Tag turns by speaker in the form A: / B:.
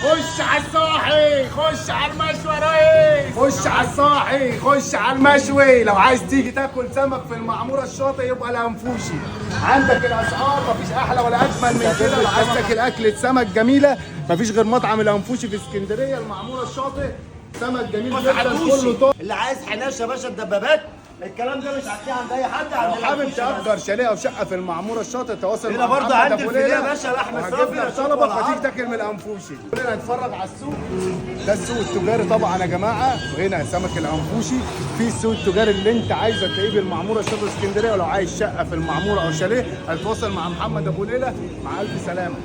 A: خش على الصاحي، خش على المشوي يا ريس، خش على الصاحي، خش على المشوي. لو عايز تيجي تاكل سمك في المعموره الشاطئ يبقى الانفوشي. عندك الاسعار مفيش احلى ولا اجمل من كده. لو عايز تاكل اكله سمك جميله مفيش غير مطعم الانفوشي في اسكندريه المعموره الشاطئ. سمك جميل جدا كله طاقه.
B: اللي عايز حناشه يا باشا الدبابات، الكلام ده مش هتلاقيه عند اي حد.
A: لو حابب تأجر شاليه او شقه في المعموره الشاطئ تواصل
B: هنا
A: مع
B: برضه
A: محمد
B: عندي
A: أبو
B: الفيليه
A: ليلى
B: يا باشا، لحم
A: وهجيب
B: صافي
A: لك طلبك فتيجي تاكل من الانفوشي. خلينا نتفرج على السوق. ده السوق التجاري طبعا يا جماعه، هنا سمك الانفوشي. في السوق التجاري اللي انت عايزه تلاقيه بالمعموره الشاطئ اسكندريه. ولو عايز شقه في المعموره او شاليه هتتواصل مع محمد ابو ليلى. مع الف سلامه.